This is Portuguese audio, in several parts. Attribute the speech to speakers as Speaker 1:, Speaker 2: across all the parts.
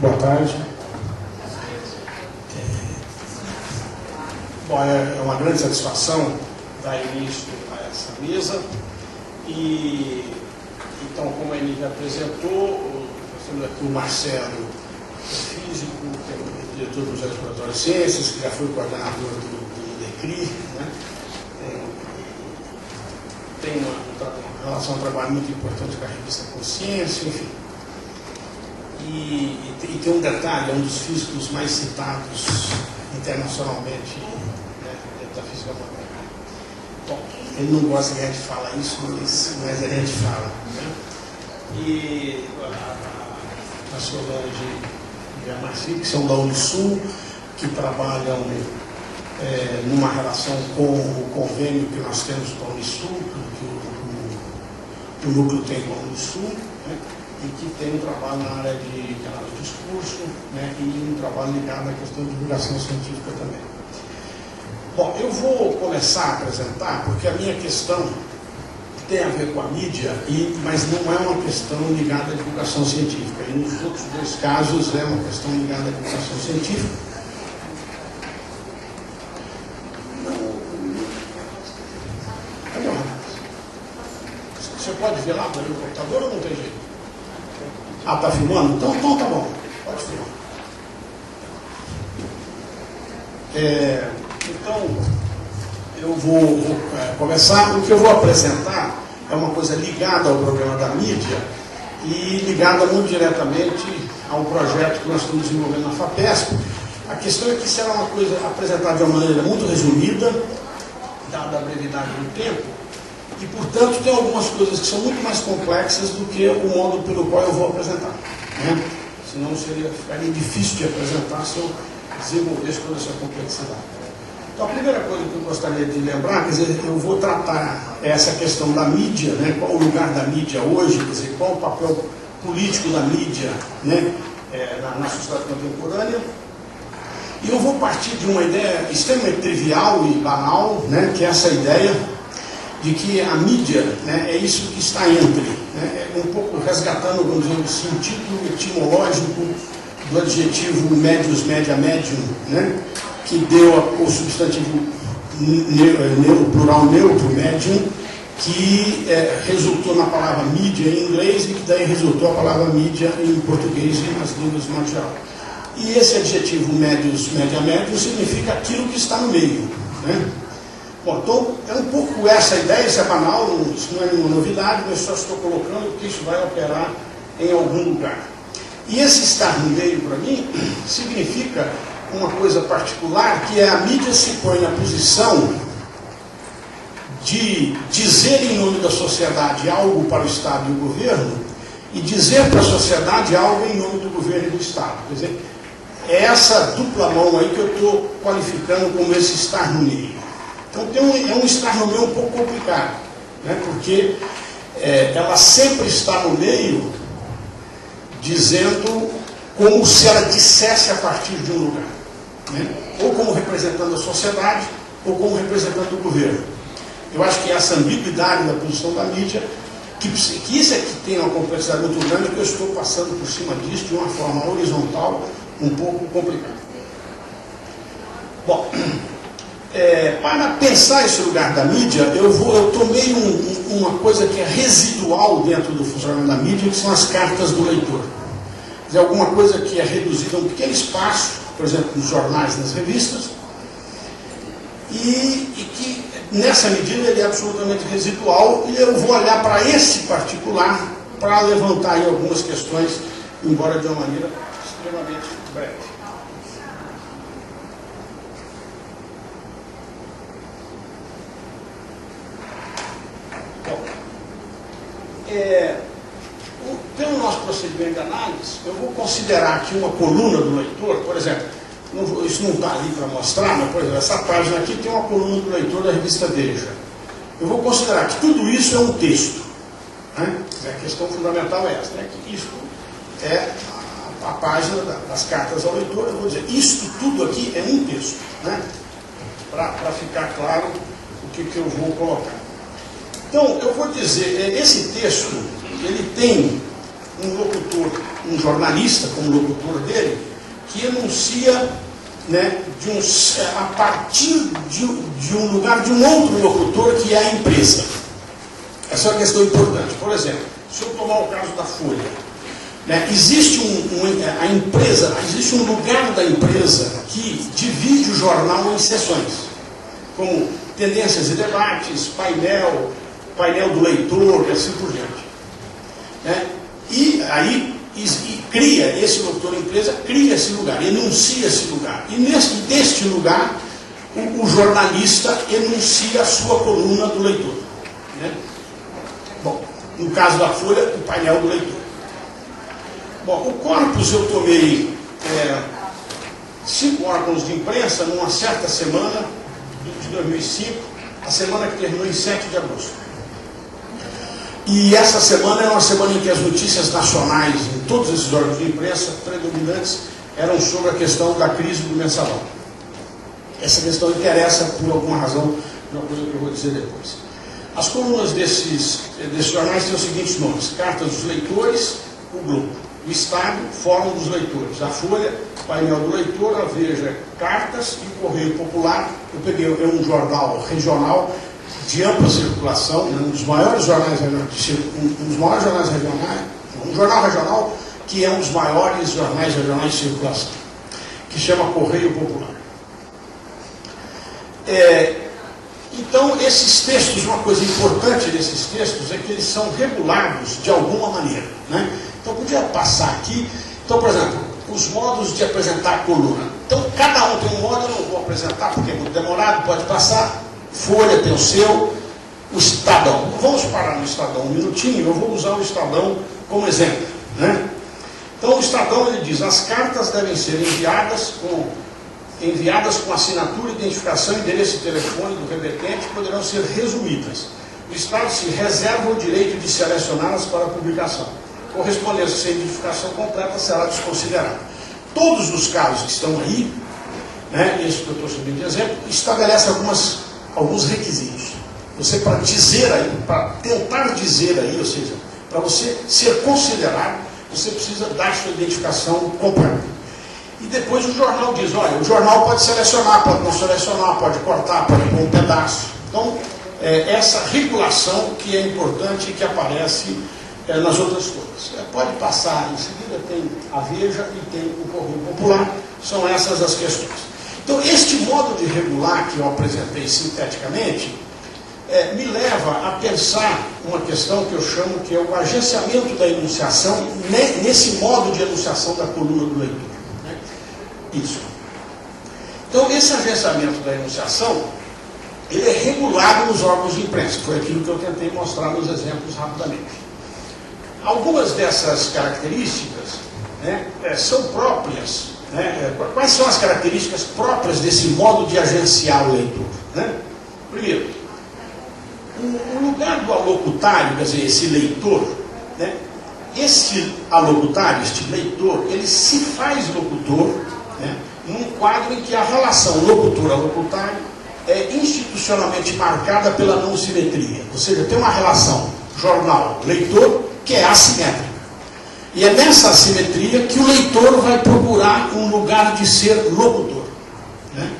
Speaker 1: Boa tarde. Bom, é uma grande satisfação dar início a essa mesa. E, então, como a Emília apresentou, nós temos aqui o Marcelo, físico, que é o diretor do Museu Exploratório de Ciências, que já foi coordenador do IDECRI, né? Tem uma relação de trabalho muito importante com a revista Consciência, enfim. E tem um detalhe, é um dos físicos mais citados internacionalmente, né, da física moderna. Bom, ele não gosta que a gente fala isso, mas a gente fala. Né? E a Solange e a Marci, que são da Unisul, que trabalham numa relação com o convênio que nós temos com a Unisul, que o núcleo tem com a Unisul, né? E que tem um trabalho na área de canal de discurso, né? E um trabalho ligado à questão de divulgação científica também. Bom, eu vou começar a apresentar, porque a minha questão tem a ver com a mídia, mas não é uma questão ligada à divulgação científica. E nos outros dois casos é uma questão ligada à divulgação científica. Você pode ver lá no computador ou não tem jeito? Ah, está filmando? Então tá bom, pode filmar. Então, eu vou começar. O que eu vou apresentar é uma coisa ligada ao programa da mídia e ligada muito diretamente ao projeto que nós estamos desenvolvendo na FAPESP. A questão é que será uma coisa apresentada de uma maneira muito resumida, dada a brevidade do tempo, e, portanto, tem algumas coisas que são muito mais complexas do que o modo pelo qual eu vou apresentar. Né? Senão ficaria difícil de apresentar se eu desenvolvesse toda essa complexidade. Então, a primeira coisa que eu gostaria de lembrar, quer dizer, eu vou tratar essa questão da mídia, né? Qual o lugar da mídia hoje, quer dizer, qual o papel político da mídia, né? Na sociedade contemporânea. E eu vou partir de uma ideia extremamente trivial e banal, né? Que é essa ideia de que a mídia, né, é isso que está entre, né, um pouco resgatando, vamos dizer, o sentido etimológico do adjetivo médius, média, médium, né, que deu o substantivo plural neutro, médium, que resultou na palavra mídia em inglês e que daí resultou a palavra mídia em português e nas línguas de modo geral. E esse adjetivo médius, média, médium significa aquilo que está no meio, né? Bom, então é um pouco essa ideia, isso é banal, isso não é nenhuma novidade, mas só estou colocando porque isso vai operar em algum lugar. E esse estar no meio, para mim, significa uma coisa particular, que é a mídia se põe na posição de dizer em nome da sociedade algo para o Estado e o governo, e dizer para a sociedade algo em nome do governo e do Estado. Quer dizer, é essa dupla mão aí que eu estou qualificando como esse estar no meio. Então é um estar no meio um pouco complicado, né? Porque ela sempre está no meio dizendo como se ela dissesse a partir de um lugar, né? Ou como representando a sociedade, ou como representando o governo. Eu acho que essa ambiguidade da posição da mídia, que isso é que tem uma complexidade muito grande, que eu estou passando por cima disso de uma forma horizontal um pouco complicada. Bom, para pensar esse lugar da mídia, eu tomei uma coisa que é residual dentro do funcionamento da mídia, que são as cartas do leitor. Quer dizer, alguma coisa que é reduzida a um pequeno espaço, por exemplo, nos jornais, nas revistas, e que, nessa medida, ele é absolutamente residual, e eu vou olhar para esse particular para levantar aí algumas questões, embora de uma maneira extremamente breve. Pelo nosso procedimento de análise, eu vou considerar aqui uma coluna do leitor, por exemplo, isso não está ali para mostrar, mas, por exemplo, essa página aqui tem uma coluna do leitor da revista Veja. Eu vou considerar que tudo isso é um texto, né? A questão fundamental é essa, né? Que isso é a página das cartas ao leitor. Eu vou dizer, isto tudo aqui é um texto, né? Para ficar claro o que eu vou colocar. Então, eu vou dizer, esse texto, ele tem um locutor um jornalista como locutor dele, que enuncia, né, a partir de um lugar de um outro locutor, que é a empresa. Essa é uma questão importante. Por exemplo, se eu tomar o caso da Folha, né, existe a empresa, existe um lugar da empresa que divide o jornal em seções, como tendências e debates, painel do leitor, e assim por diante. Né? E aí cria esse locutor empresa, cria esse lugar, enuncia esse lugar. E deste lugar, o jornalista enuncia a sua coluna do leitor. Né? Bom, no caso da Folha, o painel do leitor. Bom, o corpus eu tomei 5 órgãos de imprensa numa certa semana de 2005, a semana que terminou em 7 de agosto. E essa semana é uma semana em que as notícias nacionais, em todos esses órgãos de imprensa predominantes, eram sobre a questão da crise do mensalão. Essa questão interessa por alguma razão, uma coisa que eu vou dizer depois. As colunas desses jornais têm os seguintes nomes: Cartas dos Leitores, o Globo; o Estado, Fórum dos Leitores; a Folha, Painel do Leitor; a Veja, Cartas; e o Correio Popular. Eu peguei um jornal regional de ampla circulação, um dos maiores jornais regionais, um jornal regional que é um dos maiores jornais regionais de circulação, que chama Correio Popular. Então, esses textos, uma coisa importante desses textos é que eles são regulados de alguma maneira. Né? Então, podia passar aqui. Então, por exemplo, os modos de apresentar a coluna. Então, cada um tem um modo, eu não vou apresentar porque é muito demorado, pode passar. Folha tem o seu, o Estadão. Vamos parar no Estadão um minutinho, eu vou usar o Estadão como exemplo. Né? Então, o Estadão, ele diz: as cartas devem ser enviadas com assinatura, identificação, endereço e telefone do remetente, que poderão ser resumidas. O Estado se reserva o direito de selecioná-las para publicação. Correspondência sem identificação completa será desconsiderada. Todos os casos que estão aí, né, esse que eu estou subindo de exemplo, estabelece alguns requisitos. Você, para dizer aí, para tentar dizer aí, ou seja, para você ser considerado, você precisa dar sua identificação completa. E depois o jornal diz: olha, o jornal pode selecionar, pode não selecionar, pode cortar, pode pôr um pedaço. Então, essa regulação que é importante e que aparece nas outras coisas. Pode passar, em seguida tem a Veja e tem o Correio Popular, são essas as questões. Então, este modo de regular que eu apresentei sinteticamente, me leva a pensar uma questão que eu chamo que é o agenciamento da enunciação, nesse modo de enunciação da coluna do leitor. Né? Isso. Então, esse agenciamento da enunciação, ele é regulado nos órgãos de imprensa. Foi aquilo que eu tentei mostrar nos exemplos rapidamente. Algumas dessas características, né, são próprias. Né? Quais são as características próprias desse modo de agenciar o leitor? Né? Primeiro, o lugar do alocutário, quer dizer, esse leitor, né? Este alocutário, este leitor, ele se faz locutor, né, num quadro em que a relação locutor-alocutário é institucionalmente marcada pela não simetria. Ou seja, tem uma relação jornal-leitor que é assimétrica. E é nessa assimetria que o leitor vai procurar um lugar de ser locutor. Né?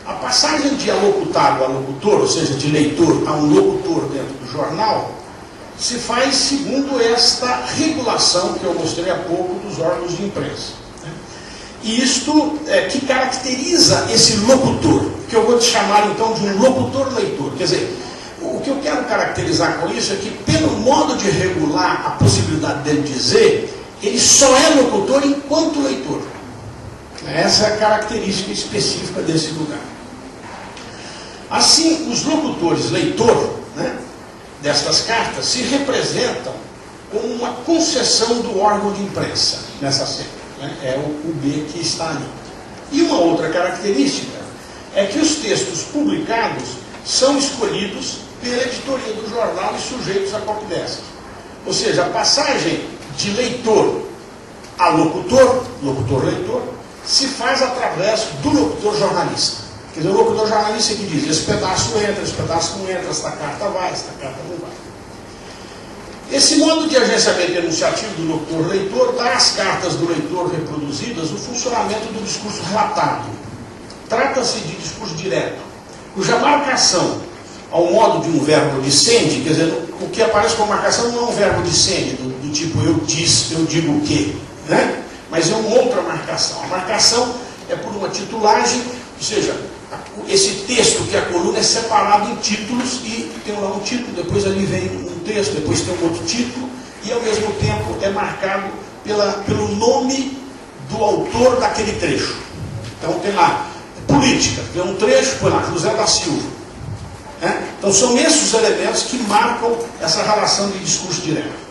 Speaker 1: A passagem de alocutário a locutor, ou seja, de leitor a um locutor dentro do jornal, se faz segundo esta regulação que eu mostrei há pouco dos órgãos de imprensa. Né? E isto que caracteriza esse locutor, que eu vou te chamar então de um locutor-leitor. Quer dizer, o que eu quero caracterizar com isso é que, pelo modo de regular a possibilidade dele dizer, ele só é locutor enquanto leitor. Essa é a característica específica desse lugar. Assim, os locutores leitor, né, destas cartas se representam como uma concessão do órgão de imprensa nessa cena. Né? É o B que está ali. E uma outra característica é que os textos publicados são escolhidos pela editoria do jornal e sujeitos a copydesk. Ou seja, a passagem de leitor a locutor, locutor-leitor, se faz através do locutor jornalista. Quer dizer, o locutor jornalista que diz: esse pedaço entra, esse pedaço não entra, esta carta vai, esta carta não vai. Esse modo de agenciamento enunciativo do locutor-leitor dá às cartas do leitor reproduzidas o funcionamento do discurso relatado. Trata-se de discurso direto, cuja marcação ao modo de um verbo dicende, quer dizer, o que aparece como marcação não é um verbo dicende, do tipo eu disse, eu digo o quê, né? Mas é uma outra marcação. A marcação é por uma titulagem, ou seja, esse texto que é a coluna é separado em títulos e tem lá um título, depois ali vem um texto, depois tem um outro título, e ao mesmo tempo é marcado pelo nome do autor daquele trecho. Então tem lá, política, tem um trecho, põe lá, José da Silva. Né? Então são esses os elementos que marcam essa relação de discurso direto.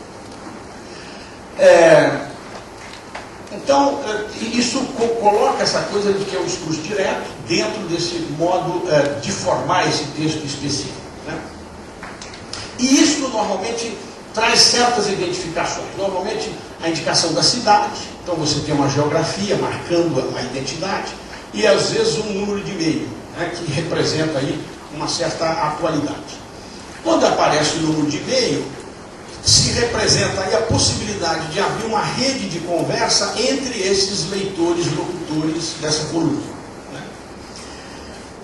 Speaker 1: Então, isso coloca essa coisa de que é o discurso direto dentro desse modo de formar esse texto específico. Né? E isso normalmente traz certas identificações. Normalmente a indicação da cidade, então você tem uma geografia marcando a identidade, e às vezes um número de e-mail, né, que representa aí uma certa atualidade. Quando aparece o número de e-mail, se representa aí a possibilidade de abrir uma rede de conversa entre esses leitores, locutores dessa coluna. Né?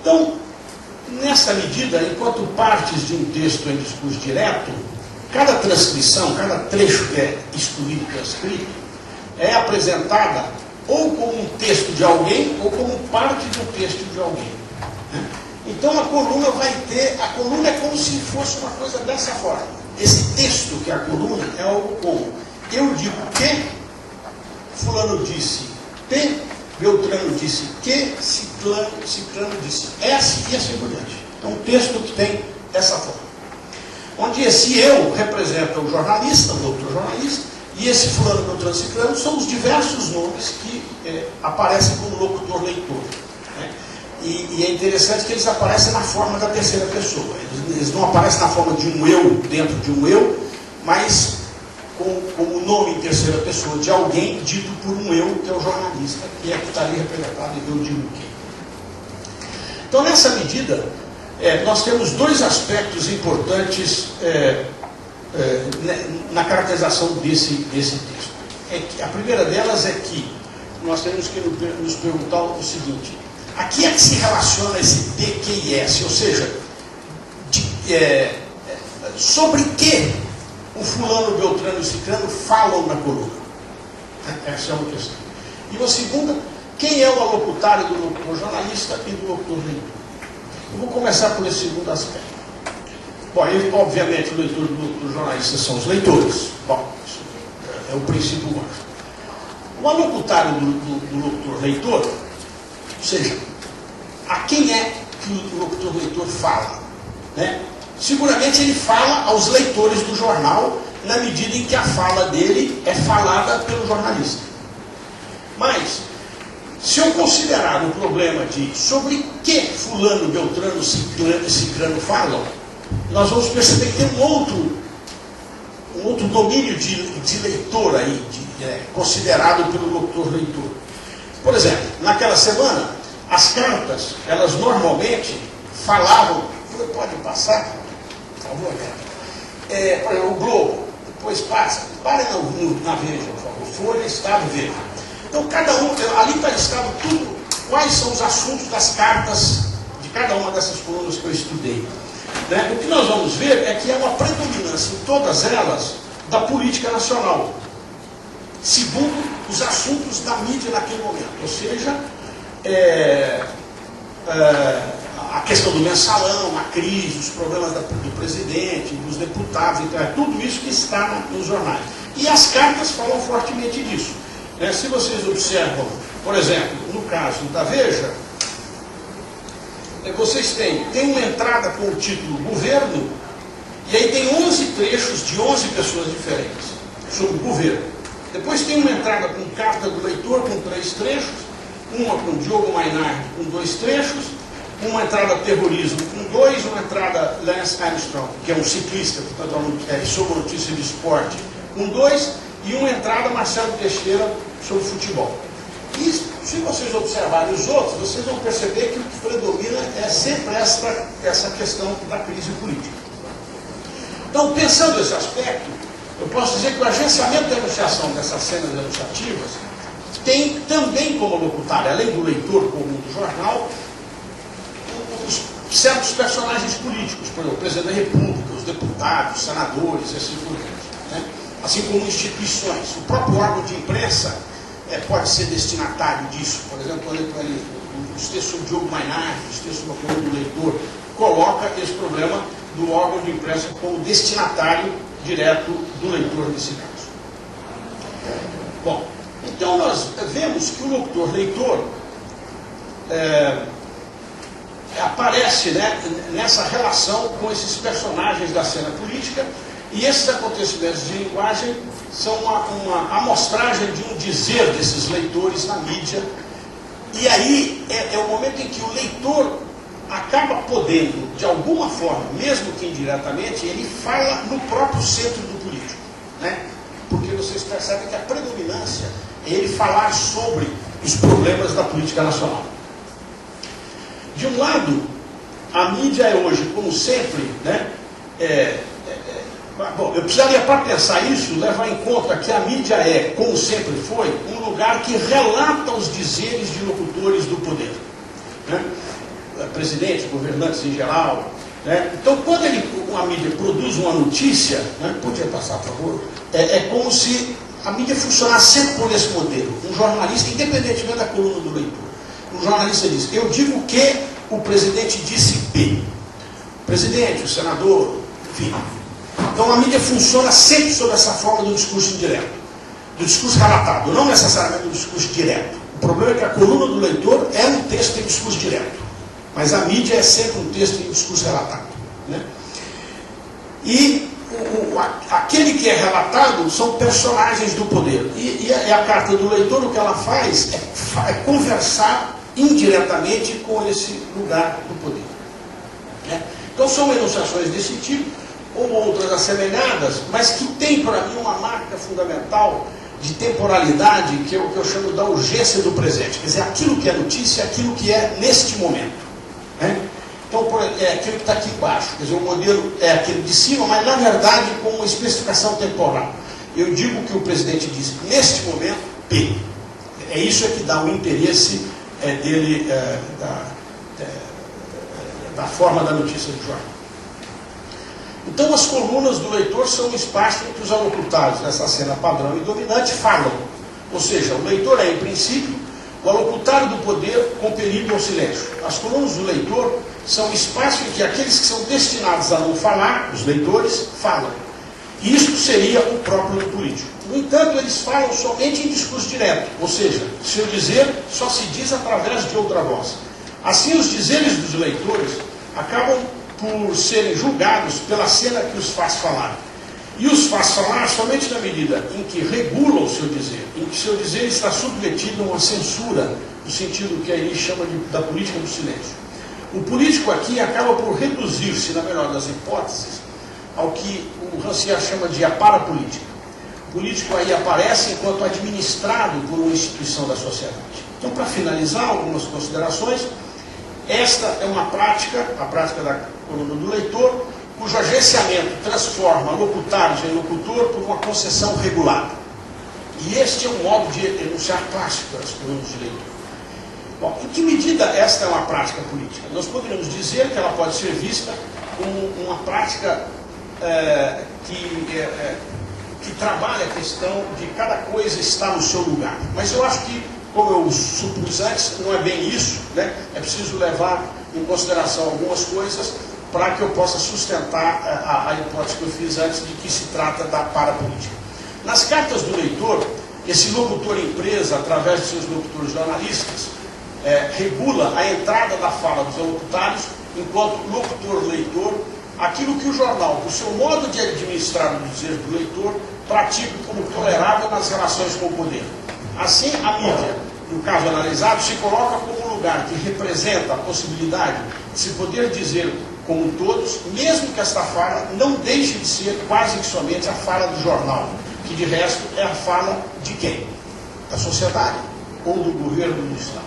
Speaker 1: Então, nessa medida, enquanto partes de um texto em discurso direto, cada transcrição, cada trecho que é excluído e transcrito, é apresentada ou como um texto de alguém, ou como parte de um texto de alguém. Né? Então a coluna é como se fosse uma coisa dessa forma. Esse texto que é a coluna é algo como: eu digo que, fulano disse T, Beltrano disse que, Ciclano disse S, e assim por diante. É um texto que tem essa forma. Onde esse eu representa o jornalista, o outro jornalista, e esse fulano, Beltrano, Ciclano são os diversos nomes que aparecem como locutor-leitor. Né? E é interessante que eles aparecem na forma da terceira pessoa. Eles não aparecem na forma de um eu dentro de um eu, mas como nome em terceira pessoa de alguém dito por um eu, que é o jornalista, que é que está ali representado em eu digo quem. Então, nessa medida, nós temos dois aspectos importantes na caracterização desse texto. A primeira delas é que nós temos que nos perguntar o seguinte: a que é que se relaciona esse T, Q e S? Ou seja, sobre que o fulano, Beltrano e Ciclano falam na coluna? Essa é uma questão. E uma segunda, quem é o alocutário do locutor jornalista e do locutor leitor? Eu vou começar por esse segundo aspecto. Bom, obviamente o leitor do jornalista são os leitores. Bom, isso é o princípio básico. O alocutário do locutor leitor, ou seja, a quem é que o locutor leitor fala? Né? Seguramente ele fala aos leitores do jornal, na medida em que a fala dele é falada pelo jornalista. Mas, se eu considerar o problema de sobre que fulano, Beltrano, Ciclano falam, nós vamos perceber que tem um outro domínio de leitor aí, considerado pelo locutor-leitor. Por exemplo, naquela semana, as cartas, elas normalmente falavam, pode passar, por favor, por exemplo, o Globo, depois passa, pare na Veja, por favor, Folha, Estado, Veja. Então, cada um, ali está listado tudo, quais são os assuntos das cartas de cada uma dessas colunas que eu estudei. Né? O que nós vamos ver é que há uma predominância em todas elas da política nacional, segundo os assuntos da mídia naquele momento. Ou seja, a questão do mensalão, a crise, os problemas do presidente, dos deputados, então, tudo isso que está nos jornais. E as cartas falam fortemente disso. Se vocês observam, por exemplo, no caso da Veja, vocês têm uma entrada com o título Governo, e aí tem 11 trechos de 11 pessoas diferentes sobre o governo. Depois tem uma entrada com carta do leitor com 3 trechos, uma com Diogo Mainardi com 2 trechos, uma entrada terrorismo com 2, uma entrada Lance Armstrong, que é um ciclista, portanto, sobre notícia de esporte, com 2, e uma entrada Marcelo Teixeira sobre futebol. E se vocês observarem os outros, vocês vão perceber que o que predomina é sempre essa questão da crise política. Então, pensando esse aspecto, Eu posso dizer que o agenciamento de enunciação dessas cenas enunciativas tem também como locutário, além do leitor comum do jornal, certos personagens políticos, por exemplo, o presidente da República, os deputados, os senadores, assim por diante, né? Assim como instituições. O próprio órgão de imprensa pode ser destinatário disso. Por exemplo, os textos do Diogo Mainardi, os textos do leitor, coloca esse problema do órgão de imprensa como destinatário direto do leitor nesse caso. Bom, então nós vemos que o locutor-leitor aparece, né, nessa relação com esses personagens da cena política, e esses acontecimentos de linguagem são uma amostragem de um dizer desses leitores na mídia, e aí é o momento em que o leitor acaba podendo, de alguma forma, mesmo que indiretamente, ele fala no próprio centro do político, né? Porque vocês percebem que a predominância é ele falar sobre os problemas da política nacional. De um lado, a mídia é hoje, como sempre, né? Bom, eu precisaria, para pensar isso, levar em conta que a mídia é, como sempre foi, um lugar que relata os dizeres de locutores do poder, né? Presidentes, governantes em geral, né? Então, quando a mídia produz uma notícia, né? Podia passar, por favor? É como se a mídia funcionasse sempre por esse modelo. Um jornalista, independentemente da coluna do leitor, um jornalista diz: eu digo que o presidente disse B. O presidente, o senador, enfim. Então a mídia funciona sempre sob essa forma do discurso indireto, do discurso relatado, não necessariamente do discurso direto. O problema é que a coluna do leitor é um texto em discurso direto, mas a mídia é sempre um texto em discurso relatado, né? E aquele que é relatado são personagens do poder. E a carta do leitor, o que ela faz é conversar indiretamente com esse lugar do poder, né? Então são enunciações desse tipo, ou outras assemelhadas, mas que tem para mim uma marca fundamental de temporalidade, que eu chamo da urgência do presente. Quer dizer, aquilo que é notícia é aquilo que é neste momento, né? Então, é aquilo que está aqui embaixo. Quer dizer, o modelo é aquele de cima, mas na verdade com uma especificação temporal. Eu digo que o presidente disse, neste momento, P. É isso que dá o interesse dele, da forma da notícia do jornal. Então, as colunas do leitor são um espaço em que os alocutados nessa cena padrão e dominante falam. Ou seja, o leitor é, em princípio, o alocutário do poder compelido ao silêncio. As colunas do leitor são espaço em que aqueles que são destinados a não falar, os leitores, falam. E isso seria o próprio político. No entanto, eles falam somente em discurso direto. Ou seja, seu dizer só se diz através de outra voz. Assim, os dizeres dos leitores acabam por serem julgados pela cena que os faz falar. E os faz falar somente na medida em que regulam o seu dizer, em que seu dizer está submetido a uma censura, no sentido que ele chama da política do silêncio. O político aqui acaba por reduzir-se, na melhor das hipóteses, ao que o Rancière chama de a parapolítica. O político aí aparece enquanto administrado por uma instituição da sociedade. Então, para finalizar, algumas considerações. Esta é uma prática, a prática da coluna do leitor, cujo agenciamento transforma locutários em locutor por uma concessão regulada. E este é um modo de enunciar clássico das colunas de leitor. Bom, em que medida esta é uma prática política? Nós poderíamos dizer que ela pode ser vista como uma prática que trabalha a questão de cada coisa estar no seu lugar. Mas eu acho que, como eu supus antes, não é bem isso, né? É preciso levar em consideração algumas coisas para que eu possa sustentar a hipótese que eu fiz antes de que se trata da parapolítica. Nas cartas do leitor, esse locutor empresa, através de seus locutores jornalistas, regula a entrada da fala dos locutários, enquanto locutor-leitor, aquilo que o jornal, por seu modo de administrar o dizer do leitor, pratica como tolerável nas relações com o poder. Assim, a mídia, no caso analisado, se coloca como um lugar que representa a possibilidade de se poder dizer como todos, mesmo que esta fala não deixe de ser quase que somente a fala do jornal, que de resto é a fala de quem? Da sociedade, ou do governo do Estado,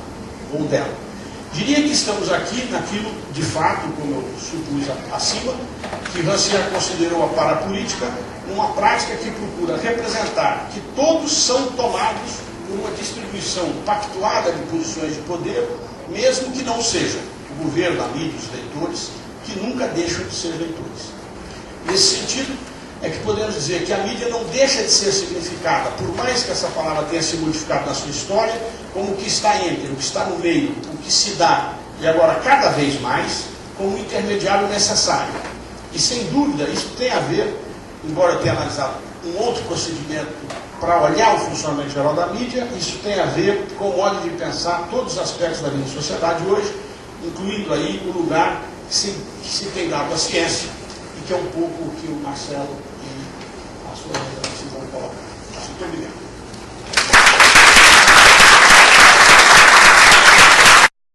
Speaker 1: ou dela. Diria que estamos aqui naquilo, de fato, como eu supus acima, que Rancière considerou a parapolítica numa prática que procura representar que todos são tomados por uma distribuição pactuada de posições de poder, mesmo que não sejam o governo, a mídia, os leitores, que nunca deixam de ser leitores. Nesse sentido, é que podemos dizer que a mídia não deixa de ser significada, por mais que essa palavra tenha se modificado na sua história, como o que está entre, o que está no meio, o que se dá, e agora cada vez mais, como um intermediário necessário. E sem dúvida, isso tem a ver, embora eu tenha analisado um outro procedimento para olhar o funcionamento geral da mídia, isso tem a ver com o modo de pensar todos os aspectos da vida da sociedade hoje, incluindo aí o lugar que se tem dado à ciência, e que é um pouco o que o Marcelo e a sua redação vão colocar. Muito obrigado.